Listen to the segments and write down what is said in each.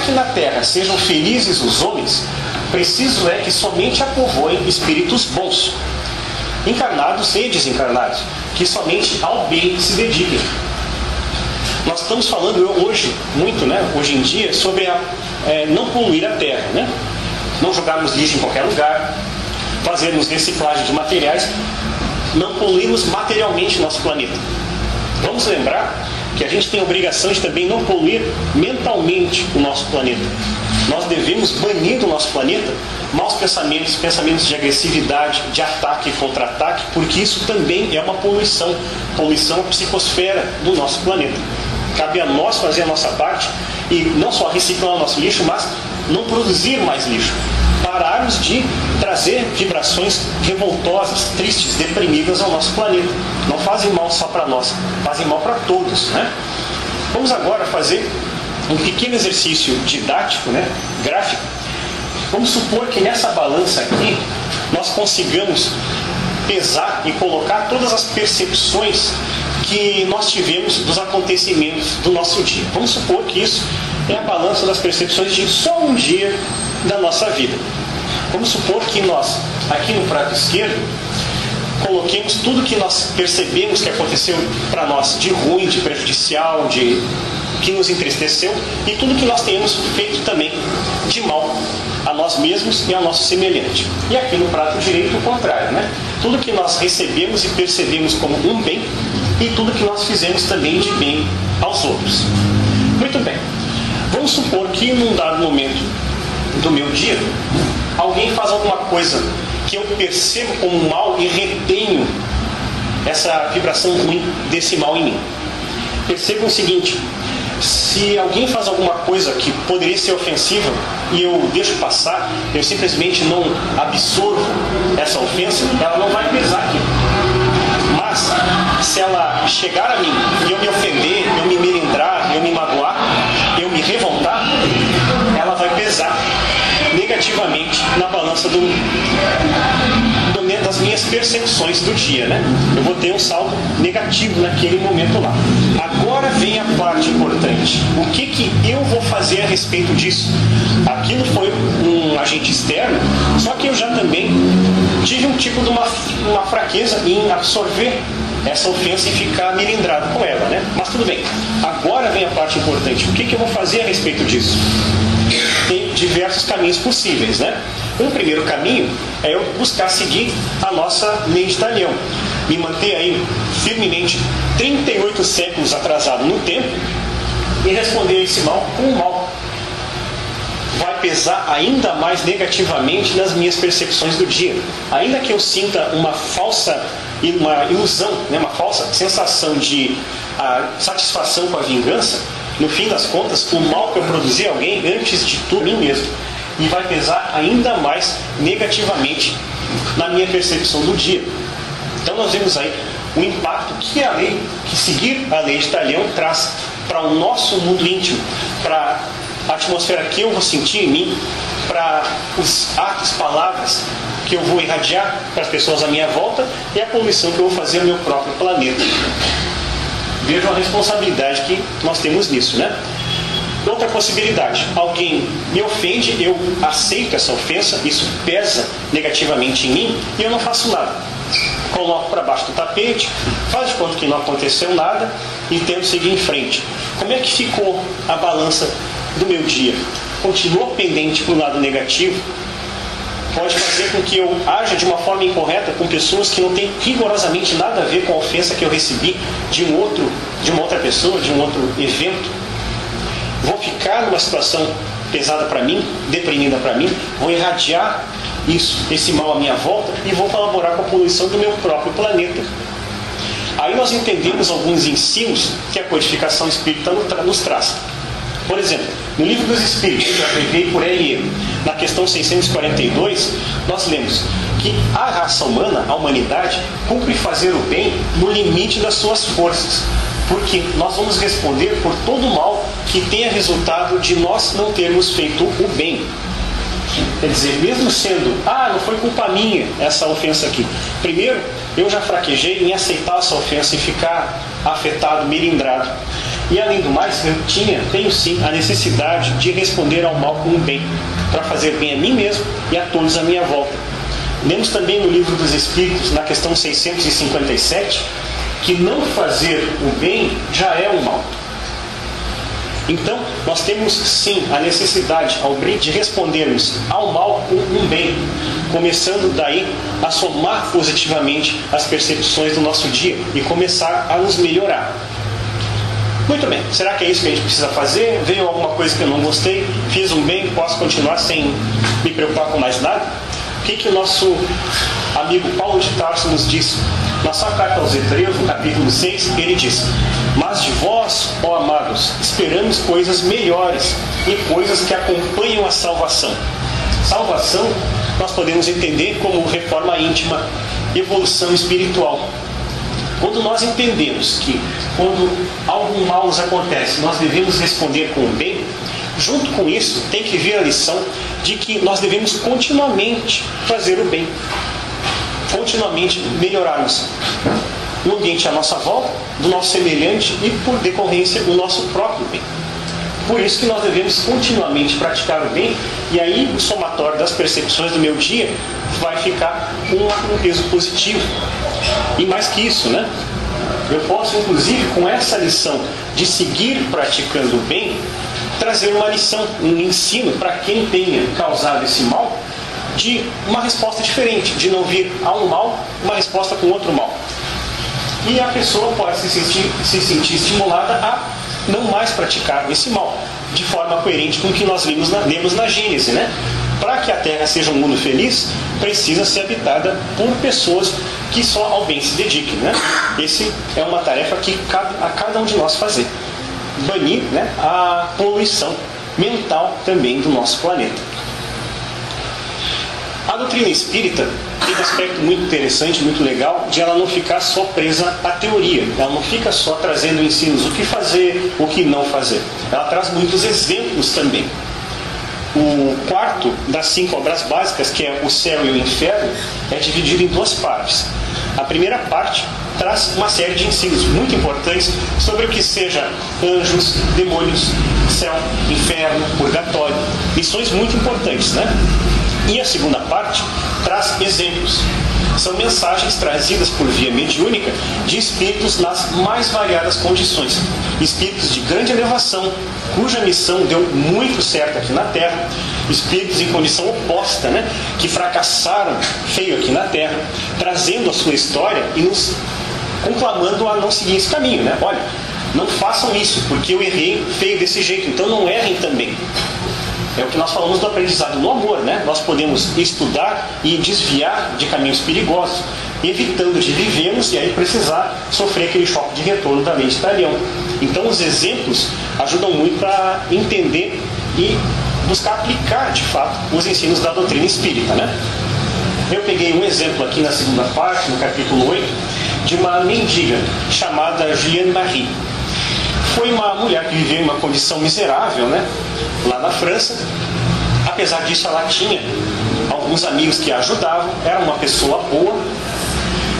que na terra sejam felizes os homens, preciso é que somente a povoem espíritos bons, encarnados e desencarnados, que somente ao bem se dediquem. Nós estamos falando hoje, muito, né, hoje em dia, sobre não poluir a terra, né? Não jogarmos lixo em qualquer lugar, fazermos reciclagem de materiais, não poluirmos materialmente nosso planeta. Vamos lembrar que a gente tem a obrigação de também não poluir mentalmente o nosso planeta. Nós devemos banir do nosso planeta maus pensamentos, pensamentos de agressividade, de ataque e contra-ataque, porque isso também é uma poluição à psicosfera do nosso planeta. Cabe a nós fazer a nossa parte e não só reciclar o nosso lixo, mas não produzir mais lixo. Pararmos de trazer vibrações revoltosas, tristes, deprimidas ao nosso planeta. Não fazem mal só para nós, fazem mal para todos, né? Vamos agora fazer um pequeno exercício didático, né, gráfico. Vamos supor que nessa balança aqui nós consigamos pesar e colocar todas as percepções que nós tivemos dos acontecimentos do nosso dia. Vamos supor que isso é a balança das percepções de só um dia da nossa vida. Vamos supor que nós, aqui no prato esquerdo, coloquemos tudo que nós percebemos que aconteceu para nós de ruim, de prejudicial, que nos entristeceu, e tudo que nós tenhamos feito também de mal a nós mesmos e ao nosso semelhante. E aqui no prato direito o contrário, né? Tudo que nós recebemos e percebemos como um bem, e tudo que nós fizemos também de bem aos outros. Muito bem. Vamos supor que num dado momento do meu dia, alguém faz alguma coisa que eu percebo como mal e retenho essa vibração ruim desse mal em mim. Percebam o seguinte: se alguém faz alguma coisa que poderia ser ofensiva e eu deixo passar, eu simplesmente não absorvo essa ofensa, ela não vai pesar aqui. Mas se ela chegar a mim e eu me ofender, eu me melindrar, eu me magoar, eu me revoltar, ela vai pesar negativamente na balança das minhas percepções do dia, né? Eu vou ter um saldo negativo naquele momento lá. Agora vem a parte importante. O que eu vou fazer a respeito disso? Aquilo foi um agente externo, só que eu já também tive um tipo de uma fraqueza em absorver essa ofensa e ficar melindrado com ela, né? Mas tudo bem. Agora vem a parte importante. O que eu vou fazer a respeito disso? Tem diversos caminhos possíveis, né? Um primeiro caminho é eu buscar seguir a nossa lei de Talião, me manter aí firmemente 38 séculos atrasado no tempo e responder a esse mal com o mal. Vai pesar ainda mais negativamente nas minhas percepções do dia. Ainda que eu sinta uma ilusão, né, uma falsa sensação de satisfação com a vingança, no fim das contas, o mal que eu produzi a alguém, antes de tudo, mim mesmo. E vai pesar ainda mais negativamente na minha percepção do dia. Então nós vemos aí o impacto que seguir a lei de Talião traz para o nosso mundo íntimo, para a atmosfera que eu vou sentir em mim, para os atos, palavras que eu vou irradiar para as pessoas à minha volta e a poluição que eu vou fazer no meu próprio planeta. Vejam a responsabilidade que nós temos nisso, né? Outra possibilidade: alguém me ofende, eu aceito essa ofensa, isso pesa negativamente em mim e eu não faço nada. Coloco para baixo do tapete, faz de conta que não aconteceu nada e tento seguir em frente. Como é que ficou a balança do meu dia? Continuou pendente para o lado negativo? Pode fazer com que eu aja de uma forma incorreta com pessoas que não têm rigorosamente nada a ver com a ofensa que eu recebi de uma outra pessoa, de um outro evento. Vou ficar numa situação pesada para mim, deprimida para mim, vou irradiar esse mal à minha volta e vou colaborar com a poluição do meu próprio planeta. Aí nós entendemos alguns ensinos que a codificação espírita nos traz. Por exemplo, no Livro dos Espíritos, já preguei por L.E., na questão 642, nós lemos que a raça humana, a humanidade, cumpre fazer o bem no limite das suas forças, porque nós vamos responder por todo o mal que tenha resultado de nós não termos feito o bem. Quer dizer, mesmo sendo, não foi culpa minha essa ofensa aqui. Primeiro, eu já fraquejei em aceitar essa ofensa e ficar afetado, melindrado. E além do mais, eu tenho sim a necessidade de responder ao mal com o bem, para fazer bem a mim mesmo e a todos à minha volta. Lemos também no Livro dos Espíritos, na questão 657, que não fazer o bem já é o mal. Então, nós temos sim a necessidade de respondermos ao mal com um bem, começando daí a somar positivamente as percepções do nosso dia e começar a nos melhorar. Muito bem, será que é isso que a gente precisa fazer? Veio alguma coisa que eu não gostei, fiz um bem, posso continuar sem me preocupar com mais nada? O que o nosso amigo Paulo de Tarso nos diz? Na sua carta aos Hebreus, no capítulo 6, ele diz: mas de vós, ó amados, esperamos coisas melhores e coisas que acompanham a salvação. Salvação nós podemos entender como reforma íntima, evolução espiritual. Quando nós entendemos que quando algo mal nos acontece, nós devemos responder com o bem, junto com isso tem que vir a lição de que nós devemos continuamente fazer o bem, continuamente melhorarmos o ambiente à nossa volta, do nosso semelhante e, por decorrência, o nosso próprio bem. Por isso que nós devemos continuamente praticar o bem, e aí o somatório das percepções do meu dia vai ficar com um peso positivo. E mais que isso, né? Eu posso, inclusive, com essa lição de seguir praticando o bem, trazer uma lição, um ensino para quem tenha causado esse mal, de uma resposta diferente, de não vir a um mal, uma resposta com outro mal. E a pessoa pode se sentir estimulada a não mais praticar esse mal, de forma coerente com o que nós lemos na Gênese, né? Para que a Terra seja um mundo feliz, precisa ser habitada por pessoas que só ao bem se dediquem, né? Essa é uma tarefa que cabe a cada um de nós fazer. Banir, né, a poluição mental também do nosso planeta. A doutrina espírita tem um aspecto muito interessante, muito legal, de ela não ficar só presa à teoria. Ela não fica só trazendo ensinos, o que fazer, o que não fazer. Ela traz muitos exemplos também. O quarto das 5 obras básicas, que é o céu e o inferno, é dividido em 2 partes. A primeira parte traz uma série de ensinos muito importantes sobre o que seja anjos, demônios, céu, inferno, purgatório. Lições muito importantes, né? E a segunda parte traz exemplos. São mensagens trazidas por via mediúnica de espíritos nas mais variadas condições. Espíritos de grande elevação, cuja missão deu muito certo aqui na Terra. Espíritos em condição oposta, né? Que fracassaram feio aqui na Terra, trazendo a sua história e nos conclamando a não seguir esse caminho, né? Olha, não façam isso, porque eu errei feio desse jeito, então não errem também. É o que nós falamos do aprendizado no amor, né? Nós podemos estudar e desviar de caminhos perigosos, evitando de vivermos e aí precisar sofrer aquele choque de retorno da lei de Talião. Então os exemplos ajudam muito para entender e buscar aplicar, de fato, os ensinos da doutrina espírita, né? Eu peguei um exemplo aqui na segunda parte, no capítulo 8, de uma mendiga chamada Juliane Marie. Foi uma mulher que viveu em uma condição miserável, né? Lá na França. Apesar disso, ela tinha alguns amigos que a ajudavam, era uma pessoa boa,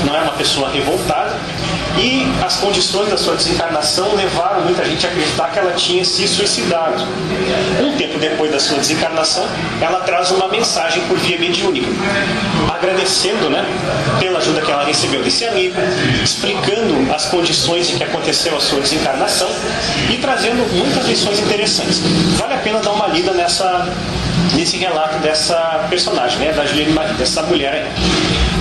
não era uma pessoa revoltada, e as condições da sua desencarnação levaram muita gente a acreditar que ela tinha se suicidado. Um tempo depois da sua desencarnação, ela traz uma mensagem por via mediúnica, agradecendo, né, pela ajuda que ela recebeu desse amigo, explicando as condições em que aconteceu a sua desencarnação e trazendo muitas lições interessantes. Vale a pena dar uma lida nesse relato dessa personagem, né, da Juliane Marie, dessa mulher aí.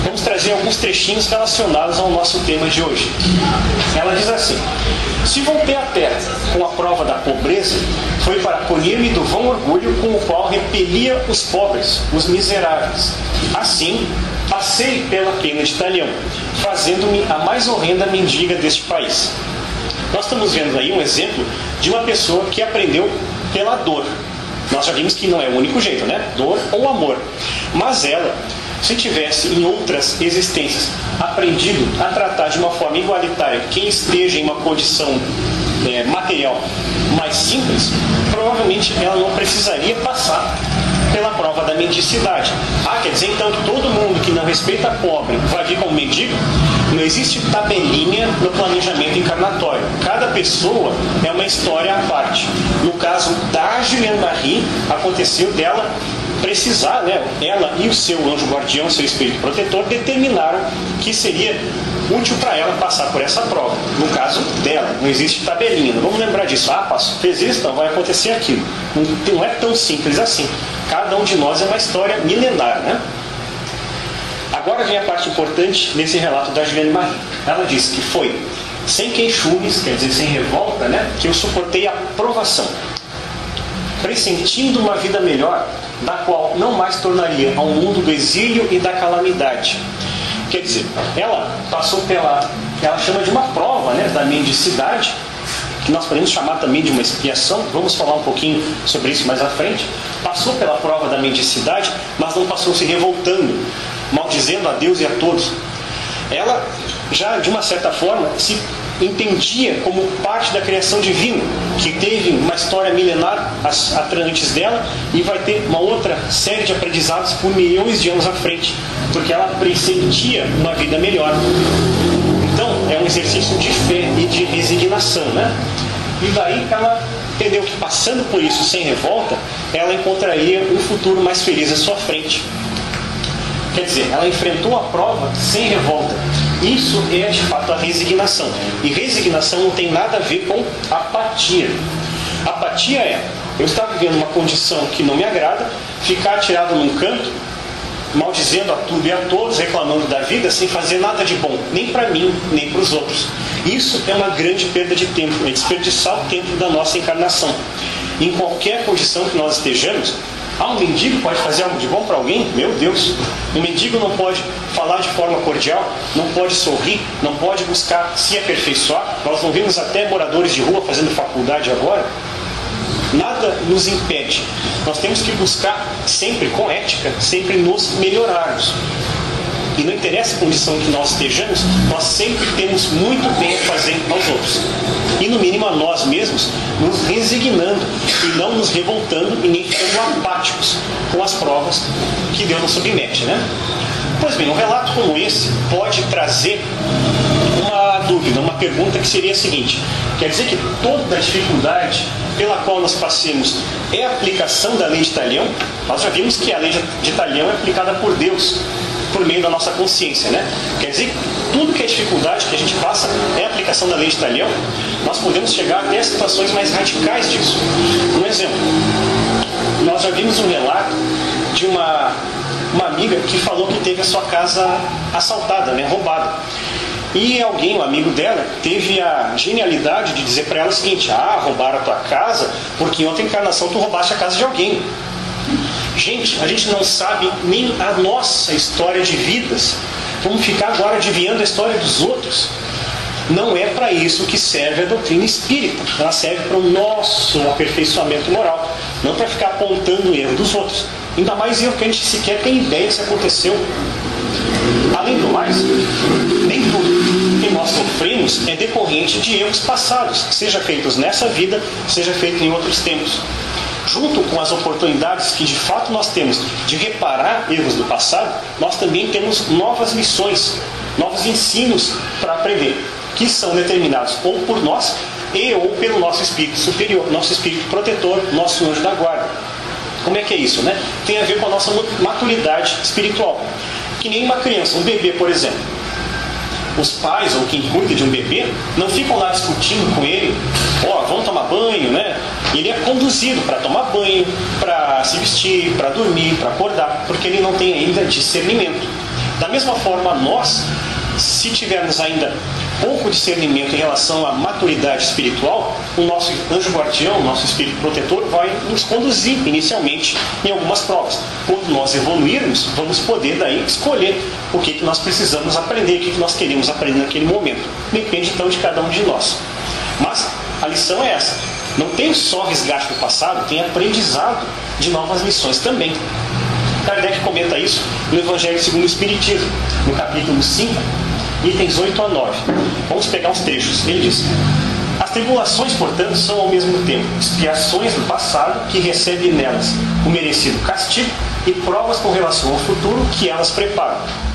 Vamos trazer alguns trechinhos relacionados ao nosso tema de hoje. Ela diz assim: se voltei à terra com a prova da pobreza, foi para punir-me do vão orgulho com o qual repelia os pobres, os miseráveis. Assim, passei pela pena de Talião, fazendo-me a mais horrenda mendiga deste país. Nós estamos vendo aí um exemplo de uma pessoa que aprendeu pela dor. Nós já vimos que não é o único jeito, né? Dor ou amor. Mas ela, se tivesse em outras existências aprendido a tratar de uma forma igualitária quem esteja em uma condição material mais simples, provavelmente ela não precisaria passar pela prova da mendicidade. Ah, quer dizer então que todo mundo que não respeita pobre vai vir como mendigo? Não existe tabelinha no planejamento encarnatório. Cada pessoa é uma história à parte. No caso da Juliane Marie, aconteceu dela precisar, né? Ela e o seu anjo guardião, seu espírito protetor, determinaram que seria útil para ela passar por essa prova. No caso dela, não existe tabelinha. Não vamos lembrar disso. Ah, passou, fez isso, então vai acontecer aquilo. Não é tão simples assim. Cada um de nós é uma história milenar, né? Agora vem a parte importante nesse relato da Juliane Marie. Ela diz que foi sem queixumes, quer dizer, sem revolta, né? Que eu suportei a provação, pressentindo uma vida melhor, da qual não mais tornaria ao mundo do exílio e da calamidade. Quer dizer, ela passou ela chama de uma prova, né, da mendicidade, que nós podemos chamar também de uma expiação. Vamos falar um pouquinho sobre isso mais à frente. Passou pela prova da mendicidade, mas não passou se revoltando, maldizendo a Deus e a todos. Ela já, de uma certa forma, se entendia como parte da criação divina, que teve uma história milenar antes dela e vai ter uma outra série de aprendizados por milhões de anos à frente, porque ela pressentia uma vida melhor. Então, é um exercício de fé e de resignação, né? E daí ela entendeu que, passando por isso sem revolta, ela encontraria um futuro mais feliz à sua frente. Quer dizer, ela enfrentou a prova sem revolta. Isso é, de fato, a resignação. E resignação não tem nada a ver com apatia. Apatia é, eu estar vivendo uma condição que não me agrada, ficar tirado num canto, maldizendo a tudo e a todos, reclamando da vida, sem fazer nada de bom, nem para mim, nem para os outros. Isso é uma grande perda de tempo, é desperdiçar o tempo da nossa encarnação. Em qualquer condição que nós estejamos, um mendigo pode fazer algo de bom para alguém? Meu Deus! Um mendigo não pode falar de forma cordial, não pode sorrir, não pode buscar se aperfeiçoar. Nós não vemos até moradores de rua fazendo faculdade agora. Nada nos impede. Nós temos que buscar sempre com ética, sempre nos melhorarmos. E não interessa a condição que nós estejamos, nós sempre temos muito bem a fazer aos outros. E no mínimo a nós mesmos, nos resignando e não nos revoltando e nem ficando apáticos com as provas que Deus nos submete, né? Pois bem, um relato como esse pode trazer uma dúvida, uma pergunta que seria a seguinte: quer dizer que toda a dificuldade pela qual nós passemos é a aplicação da lei de Talião? Nós já vimos que a lei de Talião é aplicada por Deus, por meio da nossa consciência, né? Quer dizer que tudo que é dificuldade que a gente passa é a aplicação da lei de Talião. Nós podemos chegar até situações mais radicais disso. Um exemplo, nós já vimos um relato de uma amiga que falou que teve a sua casa assaltada, né? Roubada. E alguém, um amigo dela, teve a genialidade de dizer para ela o seguinte: roubaram a tua casa porque em outra encarnação tu roubaste a casa de alguém. Gente, a gente não sabe nem a nossa história de vidas. Vamos ficar agora adivinhando a história dos outros. Não é para isso que serve a doutrina espírita. Ela serve para o nosso aperfeiçoamento moral, não para ficar apontando o erro dos outros. Ainda mais erro que a gente sequer tem ideia se aconteceu. Além do mais, nem tudo que nós sofremos é decorrente de erros passados, seja feitos nessa vida, seja feito em outros tempos. Junto com as oportunidades que de fato nós temos de reparar erros do passado, nós também temos novas lições, novos ensinos para aprender, que são determinados ou por nós ou pelo nosso espírito superior, nosso espírito protetor, nosso anjo da guarda. Como é que é isso, né? Tem a ver com a nossa maturidade espiritual. Que nem uma criança, um bebê, por exemplo. Os pais ou quem cuida de um bebê não ficam lá discutindo com ele: vamos tomar banho, né? Ele é conduzido para tomar banho, para se vestir, para dormir, para acordar, porque ele não tem ainda discernimento. Da mesma forma, nós, se tivermos ainda pouco discernimento em relação à maturidade espiritual, o nosso anjo guardião, o nosso espírito protetor, vai nos conduzir inicialmente em algumas provas. Quando nós evoluirmos, vamos poder daí escolher o que nós precisamos aprender, o que nós queremos aprender naquele momento. Depende então de cada um de nós. Mas a lição é essa: não tem só resgate do passado, tem aprendizado de novas lições também. Kardec comenta isso no Evangelho segundo o Espiritismo, no capítulo 5, itens 8 a 9. Vamos pegar os trechos. Ele diz: as tribulações, portanto, são ao mesmo tempo expiações do passado, que recebe nelas o merecido castigo, e provas com relação ao futuro, que elas preparam.